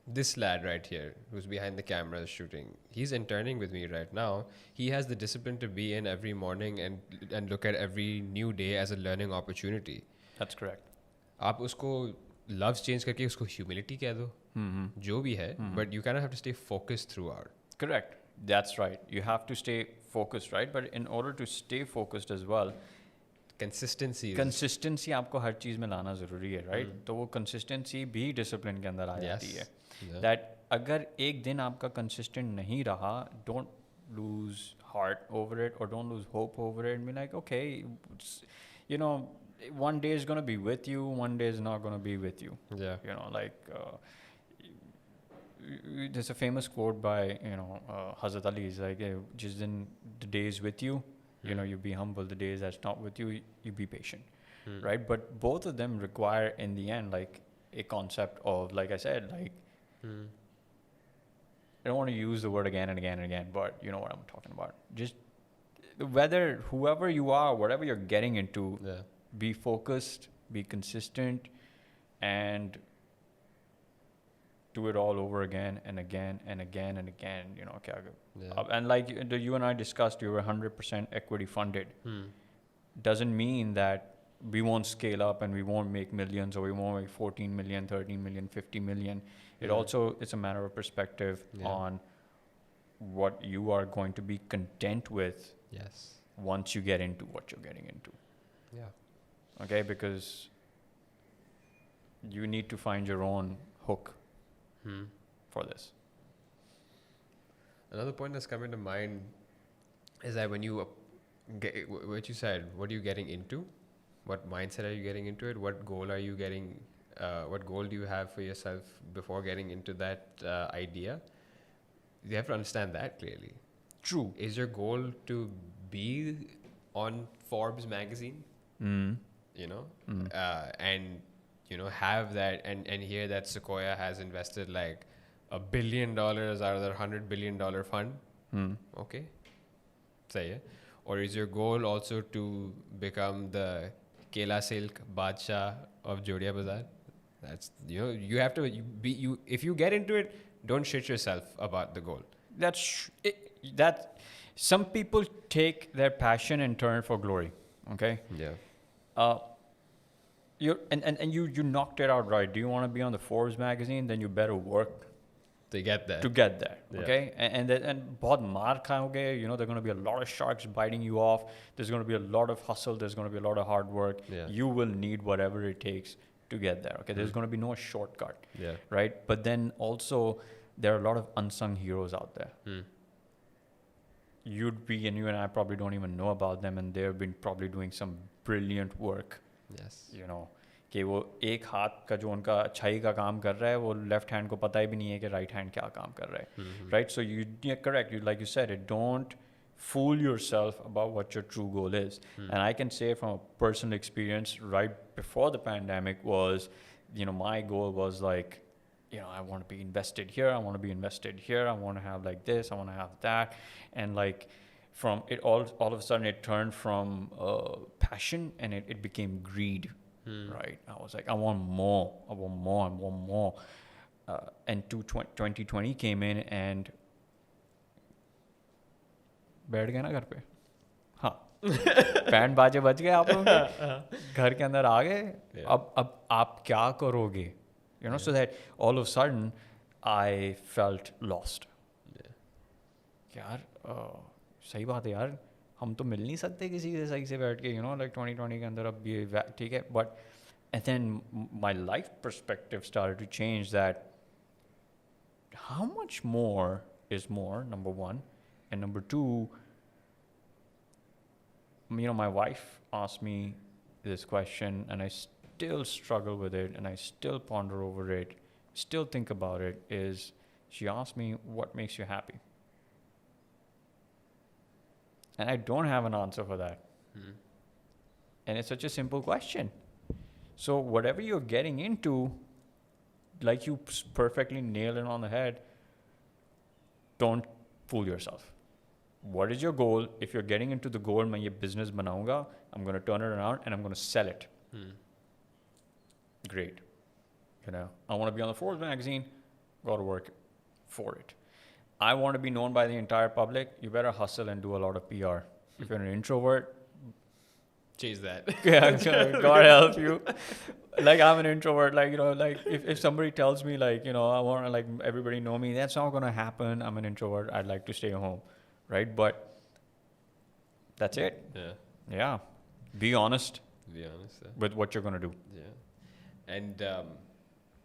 this lad right here who's behind the camera shooting. He's interning with me right now. He has the discipline to be in every morning and look at every new day as a learning opportunity. That's correct. आप उसको loves change करके उसको humility कह दो, जो भी है, but you kind of have to stay focused throughout. Correct. That's right. You have to stay focused, right? But in order to stay focused as well, consistency आपको हर चीज़ में लाना ज़रूरी है, right? तो वो consistency भी discipline के अंदर आ जाती है. That अगर एक दिन आपका consistent नहीं रहा, don't lose heart over it or don't lose hope over it and be like, okay, you know, one day is going to be with you, one day is not going to be with you. Yeah. You know, like there's a famous quote by Hazrat Ali. Is like, "Jis din the day is with you, you be humble. The days that's not with you, you be patient." Right? But both of them require, in the end, like a concept of, like I said, like I don't want to use the word again and again and again, but you know what I'm talking about. Just whether whoever you are, whatever you're getting into, be focused, be consistent, and do it all over again and again and again and again. And like you and I discussed, you were 100% equity funded. Doesn't mean that we won't scale up and we won't make millions, or we won't make 14 million, 13 million, 50 million. It also, it's a matter of perspective on what you are going to be content with once you get into what you're getting into. Okay, because you need to find your own hook for this. Another point that's coming to mind is that when you get what you said, what are you getting into? What mindset are you getting into it? What goal are you getting? What goal do you have for yourself before getting into that idea? You have to understand that clearly. True. Is your goal to be on Forbes magazine? And have that and hear that Sequoia has invested like $1 billion out of their $100 billion fund. Okay, say it. Or is your goal also to become the Kela Silk Badshah of Jodia Bazaar? That's you have to be if you get into it, don't shit yourself about the goal. That some people take their passion and turn it for glory. Okay. You knocked it out right. Do you want to be on the Forbes magazine? Then you better work to get there. Okay, and बहुत मार खाओगे. There are going to be a lot of sharks biting you off. There's going to be a lot of hustle. There's going to be a lot of hard work. You will need whatever it takes to get there. Okay, there's going to be no shortcut. Right, but then also there are a lot of unsung heroes out there. You and I probably don't even know about them, and they've been probably doing some brilliant work. कि वो एक हाथ का जो उनका अच्छाई का काम कर रहा है, वो लेफ्ट हैंड को पता ही भी नहीं है कि राइट हैंड क्या काम कर रहा है. Right, so you're correct. Like you said, don't fool yourself about what your true goal is. And I can say from a personal experience, right before the pandemic was, my goal was like, I want to be invested here, I want to be invested here, I want to have like this, I want to have that. And like from it all of a sudden it turned from passion and it became greed. Right, I was like, I want more. And 2020 came in and बैठ गए ना घर पे. हाँ, band बाजे बज गए आप लोगों के, घर के अंदर आ गए. अब आप क्या करोगे? So that all of a sudden I felt lost. यार सही बात है यार, हम तो मिल नहीं सकते किसी से सही से बैठ के, like 2020 के अंदर अब ये ठीक है. But and then my life perspective started to change, that how much more is more, number one, and number two, my wife asked me this question and I still struggle with it and I still ponder over it, still think about it, is she asked me, what makes you happy? And I don't have an answer for that. And it's such a simple question. So whatever you're getting into, like you perfectly nailed it on the head, don't fool yourself. What is your goal? If you're getting into the goal, मैं ये business बनाऊंगा, I'm going to turn it around and I'm going to sell it. Great. I want to be on the Forbes magazine, got to work for it. I want to be known by the entire public, you better hustle and do a lot of PR. If you're an introvert, chase that. Yeah, God help you. Like I'm an introvert, like if somebody tells me I want to like everybody know me, that's not going to happen. I'm an introvert. I'd like to stay home. Right. But that's it. Yeah. Be honest. With what you're going to do. Yeah. And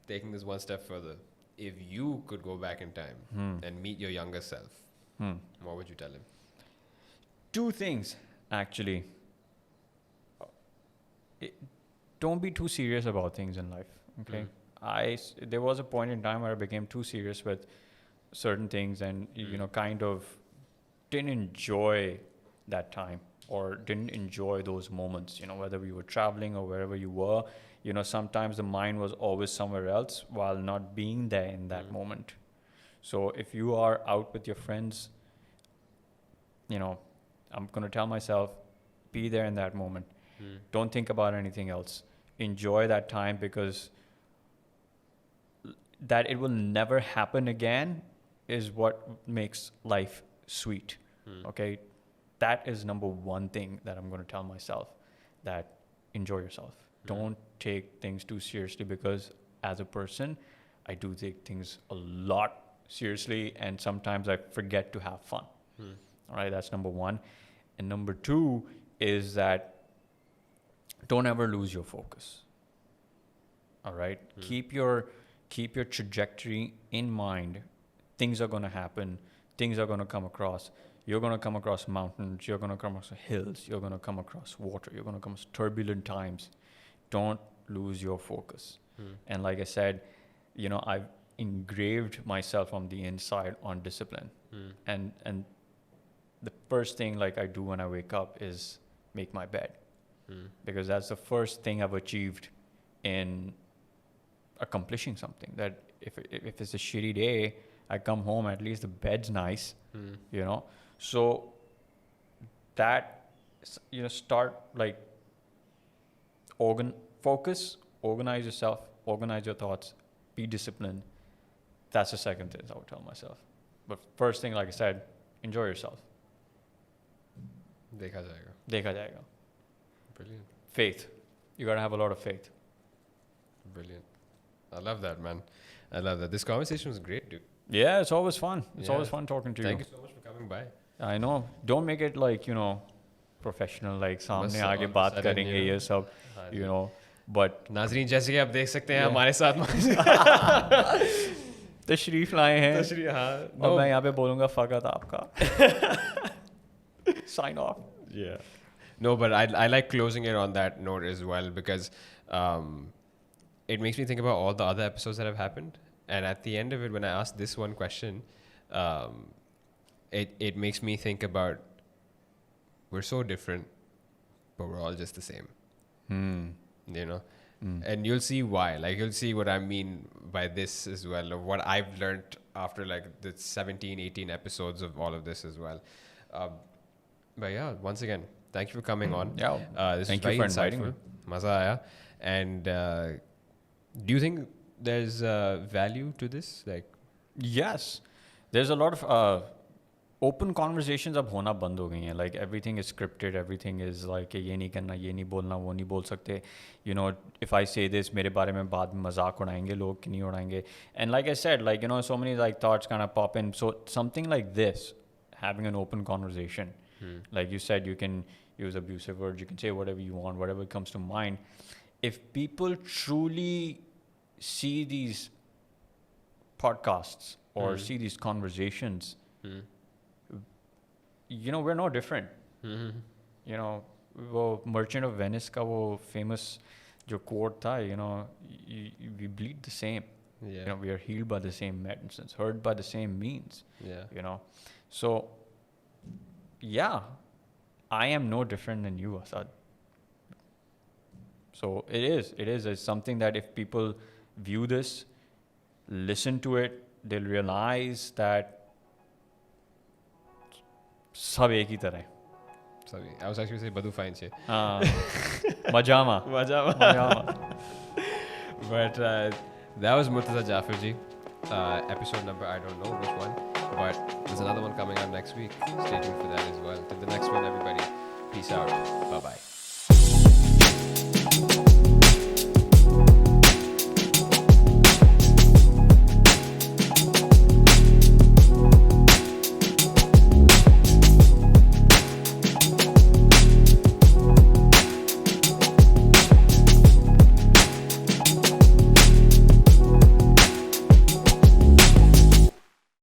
taking this one step further, if you could go back in time and meet your younger self, what would you tell him? Two things, actually. Don't be too serious about things in life. Okay. there was a point in time where I became too serious with certain things and, kind of didn't enjoy that time or didn't enjoy those moments, whether we were traveling or wherever you were, sometimes the mind was always somewhere else while not being there in that moment. So if you are out with your friends, I'm going to tell myself, be there in that moment. Don't think about anything else. Enjoy that time, because that it will never happen again is what makes life sweet. Okay? That is number one thing that I'm going to tell myself, that enjoy yourself. Don't take things too seriously, because as a person, I do take things a lot seriously, and sometimes I forget to have fun. All right, that's number one. And number two is that don't ever lose your focus. All right, keep your trajectory in mind. Things are going to happen. Things are going to come across. You're going to come across mountains. You're going to come across hills. You're going to come across water. You're going to come across turbulent times. Don't lose your focus. And like I said, I've engraved myself from the inside on discipline. And the first thing like I do when I wake up is make my bed. Because that's the first thing I've achieved in accomplishing something. That if it's a shitty day, I come home, at least the bed's nice, So that, start like focus, organize yourself, organize your thoughts, be disciplined. That's the second thing I would tell myself. But first thing, like I said, enjoy yourself. Dekha jayega. Dekha jayega. Brilliant. Faith. You gotta have a lot of faith. Brilliant. I love that, man. I love that. This conversation was great, dude. Yeah, it's always fun. It's always fun talking to you. Thank you so much for coming by. I know. Don't make it like, professional, like सामने आगे बात करेंगे ये सब, but नाजरीन जैसे कि आप देख सकते हैं हमारे साथ तशरीफ लाए हैं और मैं यहाँ पे बोलूँगा फ़कत आपका sign off. Yeah. No, but I like closing it on that note as well, because it makes me think about all the other episodes that have happened. And at the end of it, when I ask this one question, it makes me think about, we're so different, but we're all just the same. And you'll see why. Like, you'll see what I mean by this as well, or what I've learned after like the 17, 18 episodes of all of this as well. But yeah, once again, thank you for coming on. Yeah, this thank was you very for inviting me. Maza aaya. And do you think there's value to this? Like, yes, there's a lot of open conversations अब होना बंद हो गई हैं. Like everything is scripted, everything is like ये नहीं करना, ये नहीं बोलना, वो नहीं बोल सकते. If I say this, मेरे बारे में बाद में मजाक उड़ाएंगे लोग कि नहीं उड़ाएंगे. And like I said, like so many like thoughts kind of pop in. So something like this, having an open conversation, like you said, you can use abusive words, you can say whatever you want, whatever comes to mind. If people truly see these podcasts or see these conversations, we're no different. वो Merchant of Venice का वो famous जो quote था, we bleed the same. yeah. We are healed by the same medicines, hurt by the same means. Yeah. So, yeah, I am no different than you, Asad. So it's something that if people view this, listen to it, they'll realize that सब एक ही तरह है. Sorry, I was actually saying Badu fine che. Majama. But that was Murtaza Jafferjee. Episode number, I don't know which one, but there's another one coming up next week. Stay tuned for that as well. Till the next one, everybody. Peace out. Bye-bye.